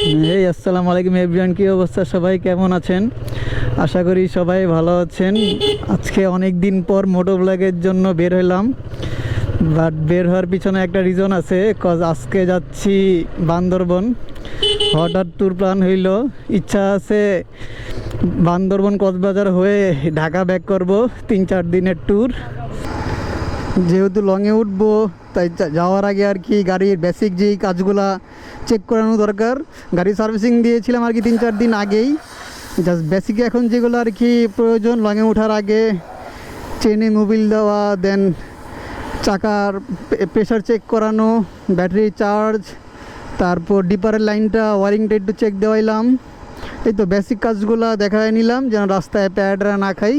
এই আসসালামু আলাইকুম এভরিওয়ান, কি অবস্থা? সবাই কেমন আছেন? আশা করি সবাই ভালো আছেন। আজকে অনেক দিন পর মোটো ব্লগের জন্য বের হলাম, বাট বের হওয়ার পিছনে একটা রিজন আছে। কজ আজকে যাচ্ছি বান্দরবন। হঠাৎ ট্যুর প্ল্যান হইল, ইচ্ছা আছে বান্দরবন কক্সবাজার হয়ে ঢাকা ব্যাক করব, 3-4 দিনের ট্যুর। যেহেতু লংয়ে উঠবো, তাই যাওয়ার আগে আর কি গাড়ির বেসিক যেই কাজগুলা চেক করানো দরকার। গাড়ি সার্ভিসিং দিয়েছিলাম আর কি 3-4 দিন আগেই। জাস্ট বেসিকে এখন যেগুলো আর কি প্রয়োজন লংয়ে ওঠার আগে, চেনে মোবিল দেওয়া, দেন চাকার প্রেশার চেক করানো, ব্যাটারি চার্জ, তারপর ডিপারের লাইনটা ওয়ারিংটা একটু চেক দেওয়াইলাম। এই তো বেসিক কাজগুলো দেখায় নিলাম যেন রাস্তায় প্যাডরা না খাই।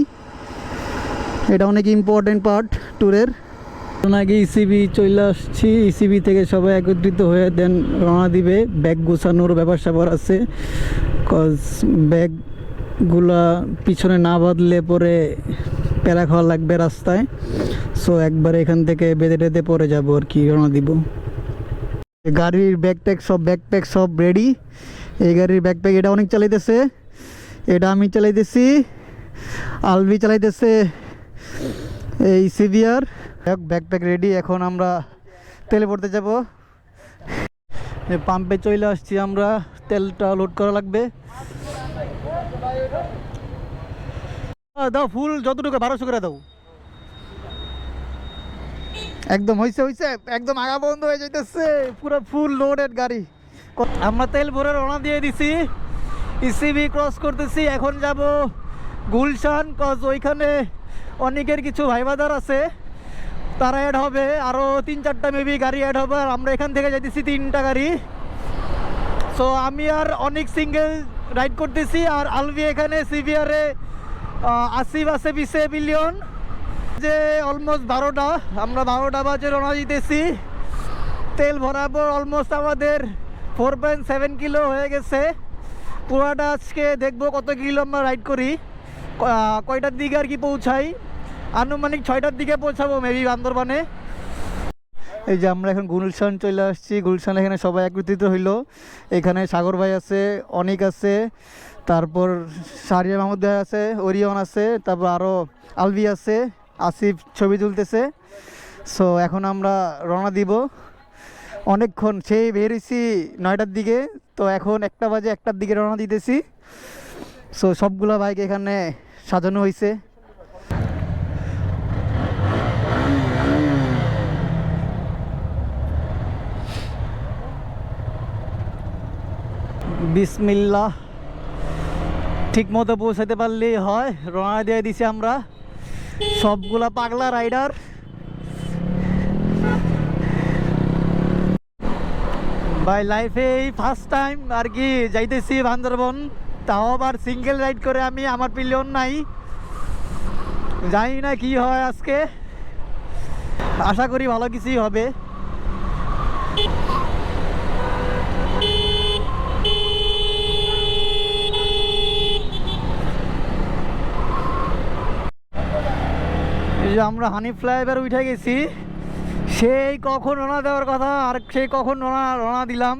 এটা অনেক ইম্পর্টেন্ট পার্ট ট্যুরের। আগে ইসিবি চলে আসছি, ইসিবি থেকে সবাই একত্রিত হয়ে দেন রওনা দিবে। ব্যাগ গুছানোর ব্যাপার স্যাপার আছে, কজ ব্যাগগুলা পিছনে না বাঁধলে পরে প্যারা খাওয়া লাগবে রাস্তায়। সো একবার এখান থেকে বেঁধে টেঁধে পরে যাবো আর কি, রওনা দিব। গাড়ির ব্যাকপ্যাক সব রেডি। এই গাড়ির ব্যাকপ্যাক এটা অনেক চালাইতেছে, এটা আমি চালাইতেছি, আলভি চালাইতেছে এই সিভিয়ার। ব্যাকপ্যাক রেডি, এখন আমরা তেলে পড়তে যাব। পাম্পে চলে আসছি আমরা, তেলটা লোড করা লাগবে। দাও ফুল যতটুকু 1200 করে দাও। একদম হয়েছে হয়েছে, একদম আগা বন্ধ হয়ে যাইতেছে, পুরো ফুল লোডেড গাড়ি। আমরা তেল ভরে রওনা দিয়ে দিছি, ইসিবি ক্রস করতেছি। এখন যাব গুলশান, কজ ওইখানে অনেকের কিছু ভাইবাদার আছে, তারা অ্যাড হবে। আরও 3-4টা মেবি গাড়ি অ্যাড হবে, আর আমরা এখান থেকে যাইতেছি 3টা গাড়ি। সো আমি আর অনেক সিঙ্গেল রাইড করতেছি, আর আলভি এখানে সিভিয়ারে আসিফ আছে 20 বিলিয়ন। যে অলমোস্ট 12টা, আমরা 12টা বাজে রওনা দিতেছি। তেল ভরাবো অলমোস্ট আমাদের 4.7 কিলো হয়ে গেছে। পুরাটা আজকে দেখবো কত কিলো আমরা রাইড করি, কয়টার দিকে আর কি পৌঁছাই। আনুমানিক 6টার দিকে পৌঁছাবো মেবি বান্দরবানে। এই যে আমরা এখন গুলশান চলে আসছি। গুলশান এখানে সবাই একত্রিত হইলো। এখানে সাগর ভাই আছে, অনিক আছে, তারপর শাহরিয়া মাহমুদ ভাই আছে, ওরিয়ন আছে, তারপর আরও আলভি আছে, আসিফ ছবি তুলতেছে। সো এখন আমরা রওনা দিব। অনেকক্ষণ সেই বেরিয়েছি 9টার দিকে, তো এখন 1টা বাজে, 1টার দিকে রওনা দিতেছি। সো সবগুলা বাইক এখানে সাজানো হয়েছে। বিসমিল্লাহ, ঠিক মতো পৌঁছাতে পারলেই হয়। রওনা দিয়ে দিছি আমরা, সবগুলা পাগলা রাইডার। ভাই লাইফে এই ফার্স্ট টাইম আর কি যাইতেছি বান্দরবন, তাও আবার সিঙ্গেল রাইড করে। আমি আমার পিলিয়ন নাই, জানি না কি হয় আজকে, আশা করি ভালো কিছুই হবে। এই যে আমরা হানি ফ্লাইওভার উঠে গেছি। সেই কখন রওনা দেওয়ার কথা, আর সেই কখন রওনা দিলাম।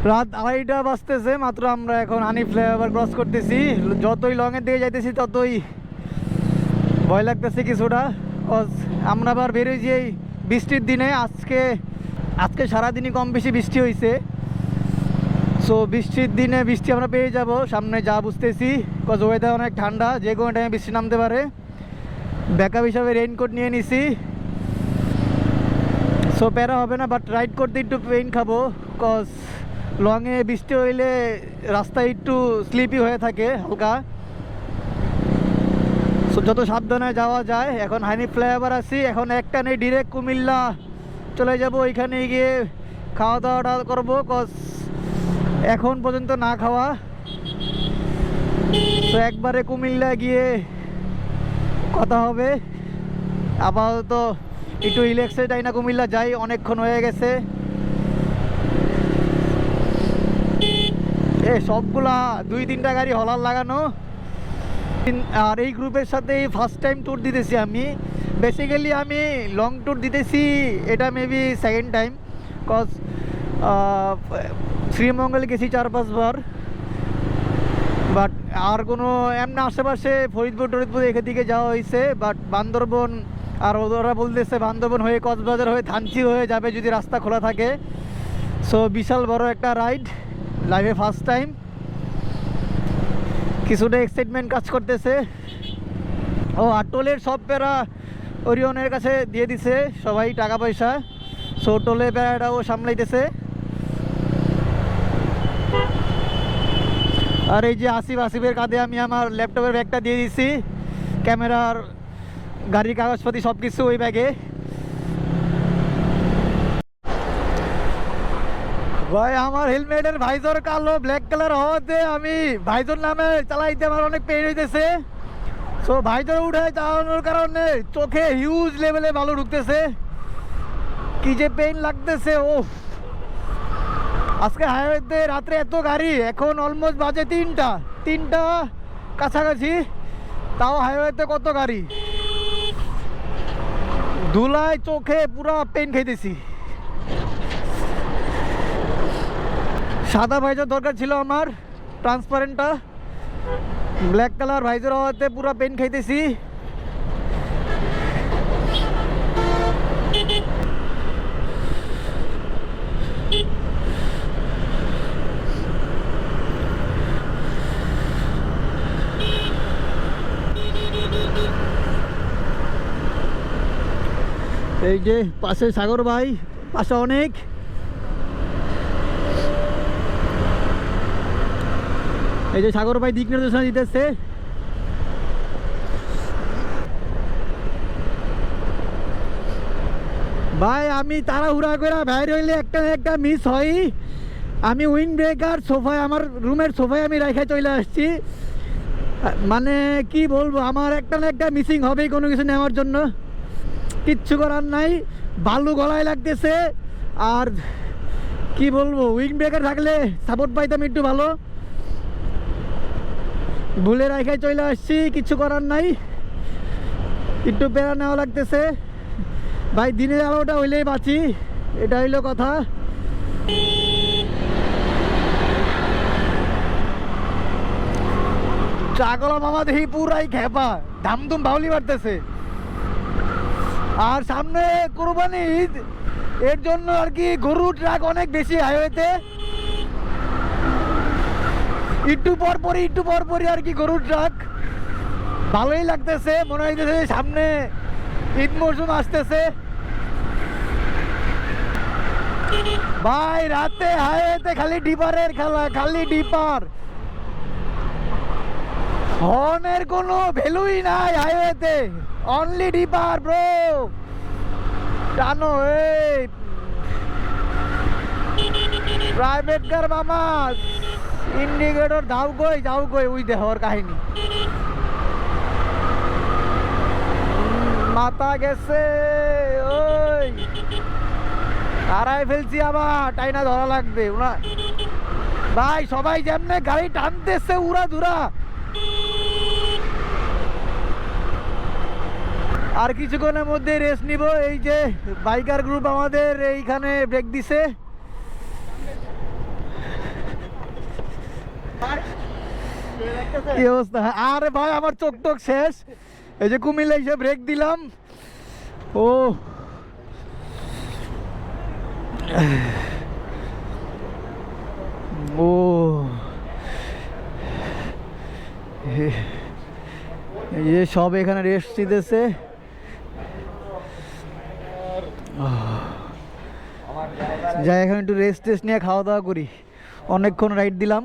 রাত 2:30 বাজতেছে মাত্র। আমরা এখন হানি ফ্লাইওভার ক্রস করতেছি। যতই লংয়ের দিকে যাইতেছি ততই ভয় লাগতেছে কিছুটা, কজ আমরা আবার বেরোই এই বৃষ্টির দিনে। আজকে সারাদিনই কম বেশি বৃষ্টি হয়েছে। সো বৃষ্টির দিনে বৃষ্টি আমরা পেয়ে যাব সামনে, যা বুঝতেছি। কজ ওয়েদার অনেক ঠান্ডা, যে কোনো টাইমে বৃষ্টি নামতে পারে। ব্যাকআপ হিসাবে রেইনকোট নিয়ে নিছি। সো প্যারা হবে না, বাট রাইড করতে একটু পেইন খাবো, কজ লংয়ে বৃষ্টি হইলে রাস্তা একটু স্লিপি হয়ে থাকে হালকা। সো যত সাবধানে যাওয়া যায়। এখন হানি ফ্লাইওভার আছি, এখন একটা নেই ডিরেক্ট কুমিল্লা চলে যাব। ওইখানে গিয়ে খাওয়া দাওয়াটা করবো, কজ এখন পর্যন্ত না খাওয়া। তো একবারে কুমিল্লা গিয়ে কথা হবে। আপাতত একটু রিল্যাক্সে যাই না, কুমিল্লা যাই, অনেকক্ষণ হয়ে গেছে। সবগুলা 2-3টা গাড়ি হলার লাগানো। আর এই গ্রুপের সাথে ফার্স্ট টাইম ট্যুর দিতেছি আমি। বেসিক্যালি আমি লং ট্যুর দিতেছি, এটা maybe second time, cause Sreemangal গেছি 4-5 বার, বাট আর কোনো এমনি আশেপাশে ফরিদপুর টরিদপুর এদিকে যাওয়া হয়েছে, বাট বান্দরবন আর ওরা বলতেছে বান্দরবন হয়ে কক্সবাজার হয়ে থানচি হয়ে যাবে যদি রাস্তা খোলা থাকে। সো বিশাল বড় একটা রাইড, লাইফে ফার্স্ট টাইম, কিছুটা এক্সাইটমেন্ট কাজ করতেছে। ও আর টোলের সব প্যারা ওরিয়নের কাছে দিয়ে দিছে সবাই টাকা পয়সা, সো টোলে প্যারাটাও সামলাইতেছে। আর এই যে আসিফের কাঁধে আমি আমার ল্যাপটপের ব্যাগটা দিয়ে দিছি, ক্যামেরার গাড়ির কাগজপাতি সব কিছু ওই ব্যাগে। ভাই আমার হেলমেটের ভাইজর কালো ব্ল্যাক কালার হওয়াতে আমি ভাইজর নামে চালাইতে আমার অনেক পেন হইতেছে। সো ভাইজর উঠে চালানোর কারণে চোখে হিউজ লেভেলে ভালো ঢুকতেছে, কি যে পেন লাগতেছে। ও আজকে হাইওয়েতে রাত্রে এত গাড়ি, এখন অলমোস্ট বাজে 3টা কাছাকাছি, তাও হাইওয়েতে কত গাড়ি, ধুলায় চোখে পুরো পেন খাইতেছি। সাদা ভাইজার দরকার ছিল আমার, ট্রান্সপারেন্টটা, ব্ল্যাক কালার ভাইজার হওয়াতে পুরো পেন খাইতেছি। এই যে পাশে সাগর ভাই, পাশে অনেক, এই যে সাগর ভাই দিক নির্দেশনা দিতেছে। ভাই আমি তাড়াহুড়া করে বাইর হইলে একটা না একটা মিস হয়। আমি উইন্ড ব্রেকার সোফায়, আমার রুমের সোফায় আমি রেখে চলে আসছি, মানে কি বলবো, আমার একটা না একটা মিসিং হবেই কোনো কিছু নেওয়ার জন্য, কিচ্ছু করার নাই। বালু গলায় লাগতেছে, আর কি বলবো, উইন্ড ব্রেকার থাকলে সাপোর্ট পাইতাম একটু ভালো, ভুলে রেখে চলে আসছি, কিছু করার নাই, একটু প্যারা নেওয়া লাগতেছে। ভাই দিনের আলোটা হইলেই বাঁচি, এটা হইলো কথা। ট্রাকওয়ালা মামা দেখি পুরাই খেপা, ধামধুম বাউলি মারতেছে। আর সামনে কুরবানি ঈদ, এর জন্য আর কি গরু ট্রাক অনেক বেশি হাইওয়েতে, একটু পরপরই আর কি গরুর ট্রাক, ভালোই লাগতেছে। মনে হইতেছে সামনে ঈদ মরশুম আসতেছে। ভাই রাতে হাইওয়েতে খালি ডিপারের খেলা, খালি ডিপার, হর্নের কোনো ভ্যালুই নাই হাইওয়েতে, অনলি ডিপার ব্রো। জানো এই প্রাইভেট কার মামা ইন্ডিকেটর যাও কই ওই দেহর কাহিনী, মাথা গেছে, ওই হারাই ফেলছি, আবার টাইনা ধরা লাগবে ওরা। ভাই সবাই যেমনে গাড়ি টানতেছে উড়া ধুরা, আর কিছুক্ষণের মধ্যে রেস্ট নিব। এই যে বাইকার গ্রুপ আমাদের এইখানে ব্রেক দিছে, কি অবস্থা। আরে ভাই আমার চোখ টোক শেষ, এই যে কুমিল্লা এসে ব্রেক দিলাম। ও ও এই যে সব এখানে রেস্ট নিতেছে। যাই এখন একটু রেস্ট নিয়ে খাওয়া দাওয়া করি, অনেকক্ষণ রাইড দিলাম।